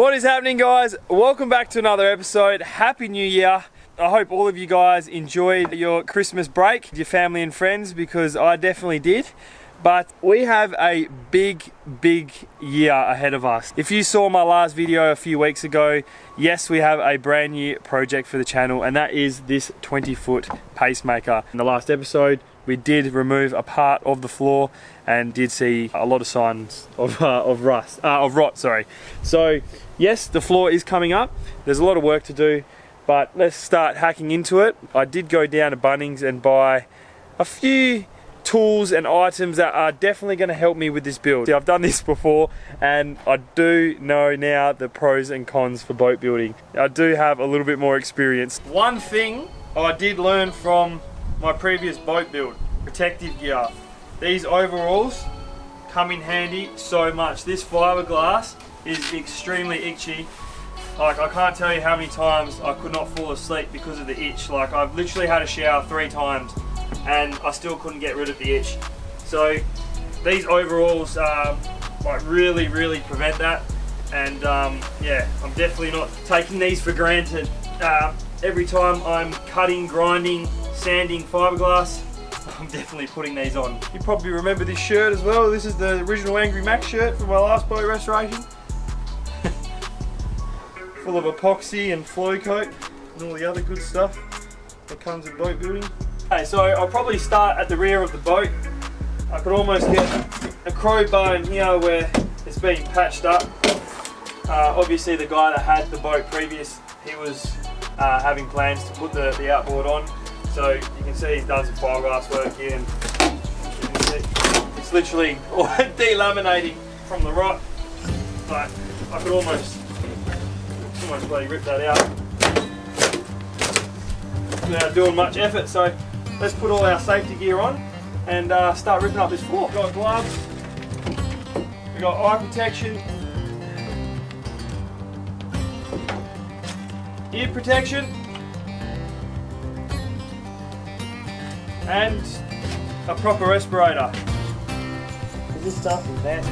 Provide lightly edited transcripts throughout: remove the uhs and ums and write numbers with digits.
What is happening, guys? Welcome back to another episode. Happy New Year. I hope all of you guys enjoyed your Christmas break with your family and friends, because I definitely did. But we have a big year ahead of us. If you saw my last video a few weeks ago, yes, we have a brand new project for the channel, and that is this 20-foot pacemaker. In the last episode, we did remove a part of the floor and did see a lot of signs of rot. Sorry. So yes, the floor is coming up. There's a lot of work to do, but let's start hacking into it. I did go down to Bunnings and buy a few tools and items that are definitely going to help me with this build. See, I've done this before and I do know now the pros and cons for boat building. I do have a little bit more experience. One thing I did learn from my previous boat build: protective gear. These overalls come in handy so much. This fiberglass is extremely itchy. Like, I can't tell you how many times I could not fall asleep because of the itch. Like, I've literally had a shower 3 times and I still couldn't get rid of the itch. So these overalls like really prevent that. And yeah, I'm definitely not taking these for granted. Every time I'm cutting, grinding, sanding fiberglass, I'm definitely putting these on. You probably remember this shirt as well. This is the original Angry Mack shirt from my last boat restoration. Full of epoxy and flow coat and all the other good stuff that comes with boat building. Okay, so I'll probably start at the rear of the boat. I could almost get a crowbar in here where it's being patched up. Obviously the guy that had the boat previous, he was having plans to put the outboard on. So you can see he's done some fiberglass work here, and you can see it's literally delaminating from the rot. But I could almost bloody rip that out without doing much effort. So let's put all our safety gear on and start ripping up this floor. We've got gloves, we've got eye protection, ear protection, and a proper respirator. This stuff is nasty.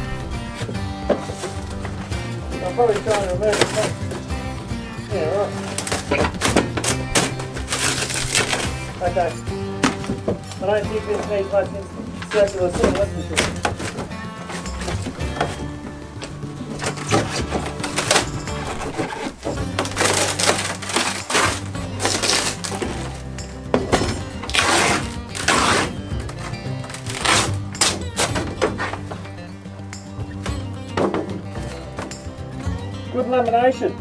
I'll probably try to remove it. Yeah, right. Okay. I don't think this needs much circular seal, that's for sure. Good lamination.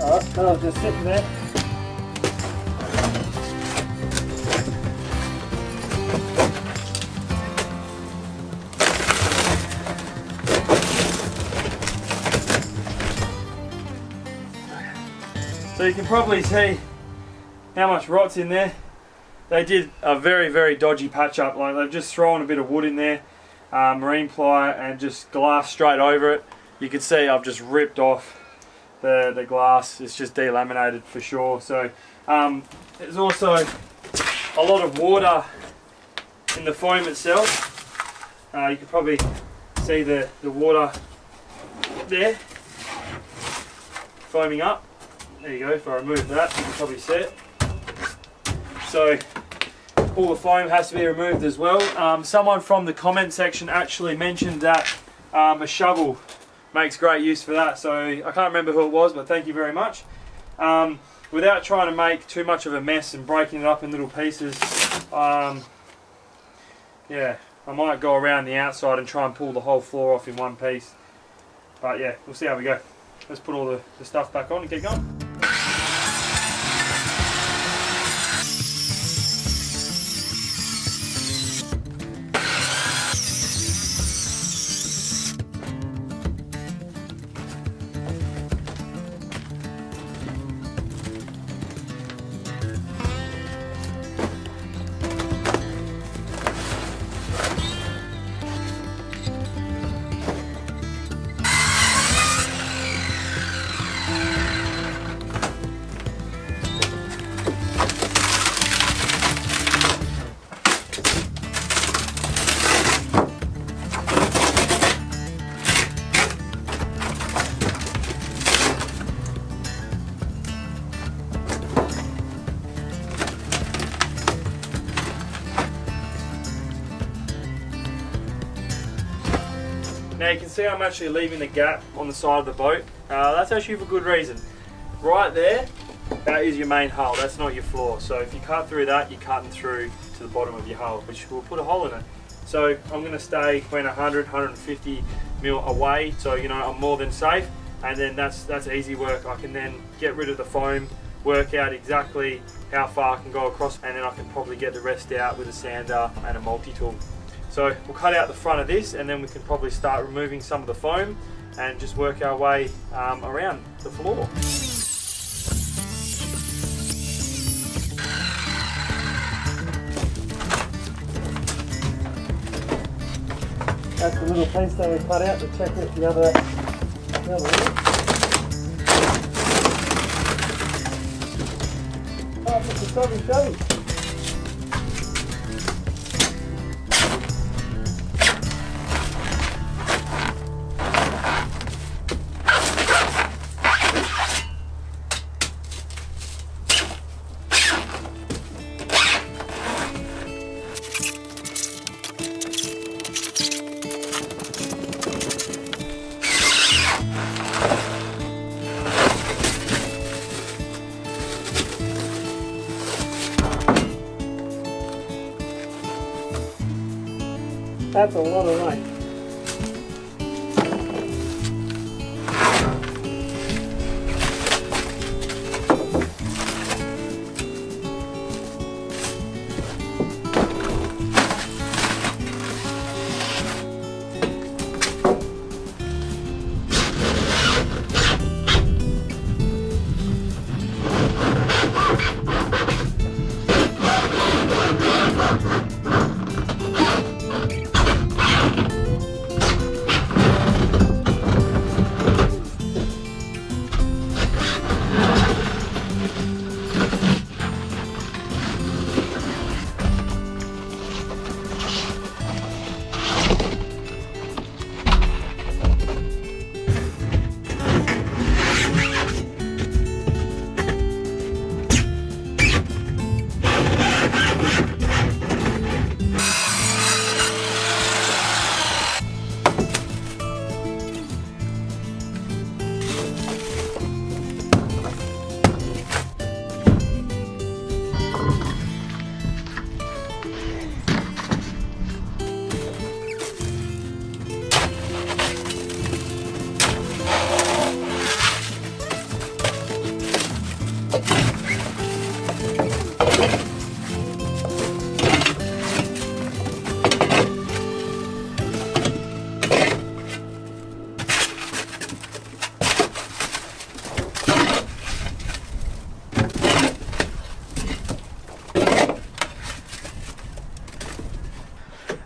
Alright, I was just sitting there. So you can probably see how much rot's in there. They did a very dodgy patch up. Like, they've just thrown a bit of wood in there, marine ply, and just glass straight over it. You can see I've just ripped off the glass. It's just delaminated for sure. So there's also a lot of water in the foam itself. You can probably see the water there foaming up. There you go. If I remove that, you can probably see it. So all the foam has to be removed as well. Someone from the comment section actually mentioned that a shovel makes great use for that. So I can't remember who it was, but thank you very much. Without trying to make too much of a mess and breaking it up in little pieces, yeah, I might go around the outside and try and pull the whole floor off in one piece. But yeah, we'll see how we go. Let's put all the stuff back on and get going. Now you can see I'm actually leaving the gap on the side of the boat. That's actually for good reason. Right there, that is your main hull, that's not your floor. So if you cut through that, you're cutting through to the bottom of your hull, which will put a hole in it. So I'm going to stay between 100, 150 mil away, so you know I'm more than safe. And then that's easy work. I can then get rid of the foam, work out exactly how far I can go across, and then I can probably get the rest out with a sander and a multi-tool. So we'll cut out the front of this, and then we can probably start removing some of the foam and just work our way around the floor. That's the little piece that we cut out to check out the other one. Oh, it's a chubby. That's a lot of weight.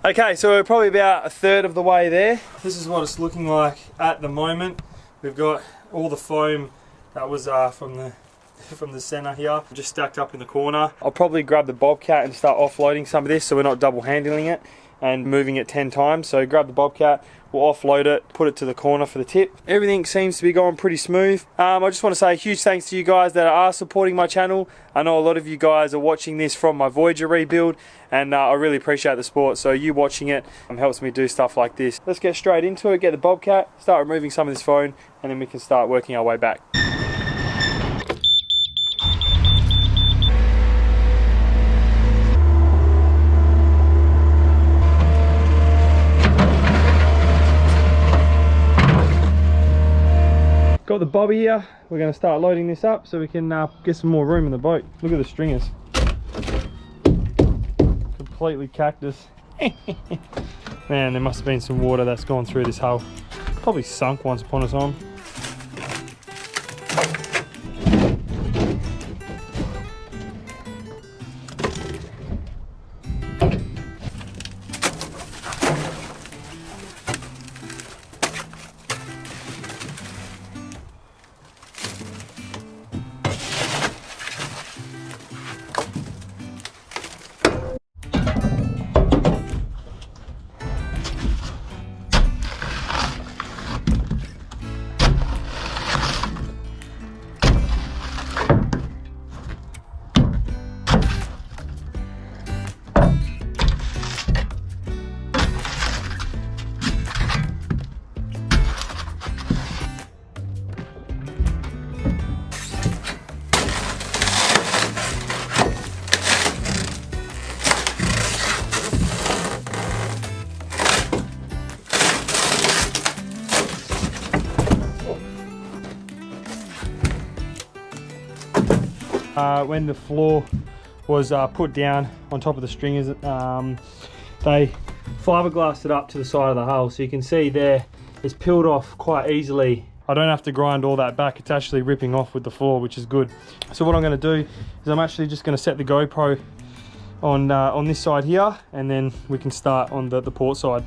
Okay, so we're probably about a third of the way there. This is what it's looking like at the moment. We've got all the foam that was from the center here, just stacked up in the corner. I'll probably grab the Bobcat and start offloading some of this so we're not double handling it and moving it 10 times. So grab the Bobcat, we'll offload it, put it to the corner for the tip. Everything seems to be going pretty smooth. I just want to say a huge thanks to you guys that are supporting my channel. I know a lot of you guys are watching this from my Voyager rebuild, and I really appreciate the support. So you watching it helps me do stuff like this. Let's get straight into it, get the Bobcat, start removing some of this foam, and then we can start working our way back. Got the bobby here. We're going to start loading this up so we can get some more room in the boat. Look at the stringers. Completely cactus. Man, there must have been some water that's gone through this hull. Probably sunk once upon a time. when the floor was put down on top of the stringers, they fiberglassed it up to the side of the hull, so you can see there it's peeled off quite easily. I don't have to grind all that back, it's actually ripping off with the floor, which is good. So what I'm going to do is I'm actually just going to set the GoPro on this side here, and then we can start on the port side.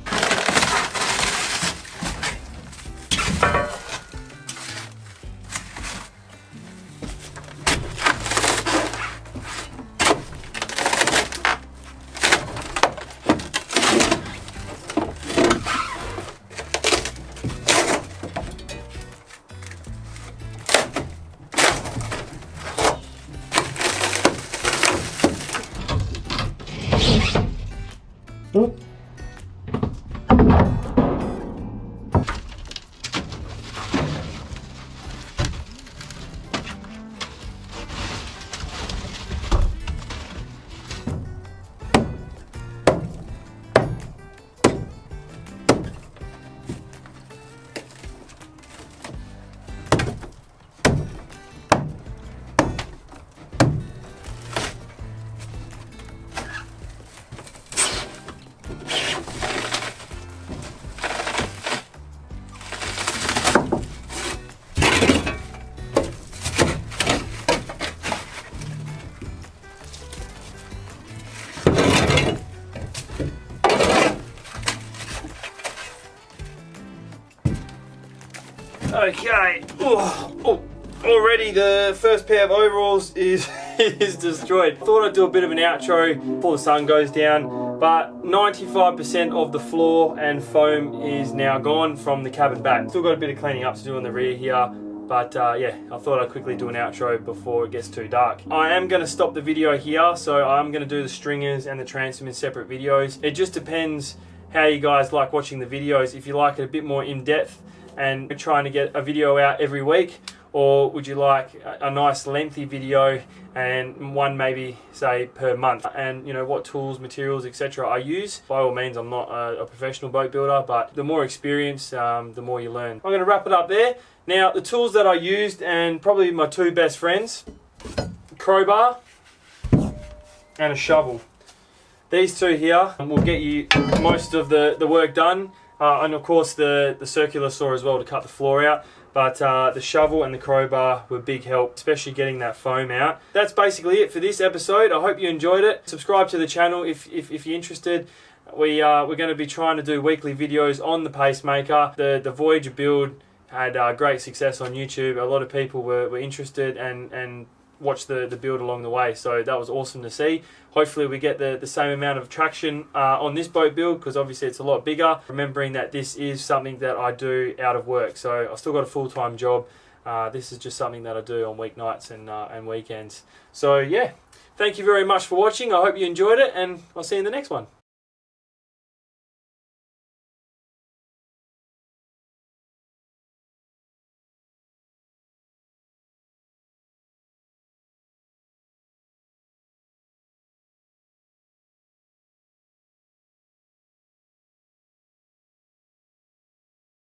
Okay, already the first pair of overalls is destroyed. Thought I'd do a bit of an outro before the sun goes down, but 95% of the floor and foam is now gone from the cabin back. Still got a bit of cleaning up to do on the rear here, but yeah, I thought I'd quickly do an outro before it gets too dark. I am going to stop the video here, so I'm going to do the stringers and the transom in separate videos. It just depends how you guys like watching the videos. If you like it a bit more in-depth and trying to get a video out every week, or would you like a nice lengthy video and one maybe say per month, and you know what tools, materials, etc. I use. By all means, I'm not a professional boat builder, but the more experience, the more you learn. I'm going to wrap it up there. Now the tools that I used, and probably my two best friends, crowbar and a shovel. These two here will get you most of the work done. And of course the circular saw as well to cut the floor out, but the shovel and the crowbar were big help, especially getting that foam out. That's basically it for this episode. I hope you enjoyed it. Subscribe to the channel if you're interested. We're going to be trying to do weekly videos on the Pacemaker. The Voyager build had great success on YouTube. A lot of people were interested and watch the build along the way, so that was awesome to see. Hopefully we get the same amount of traction on this boat build, because obviously it's a lot bigger, remembering that this is something that I do out of work, so I've still got a full-time job. This is just something that I do on weeknights and weekends. So yeah, thank you very much for watching. I hope you enjoyed it, and I'll see you in the next one.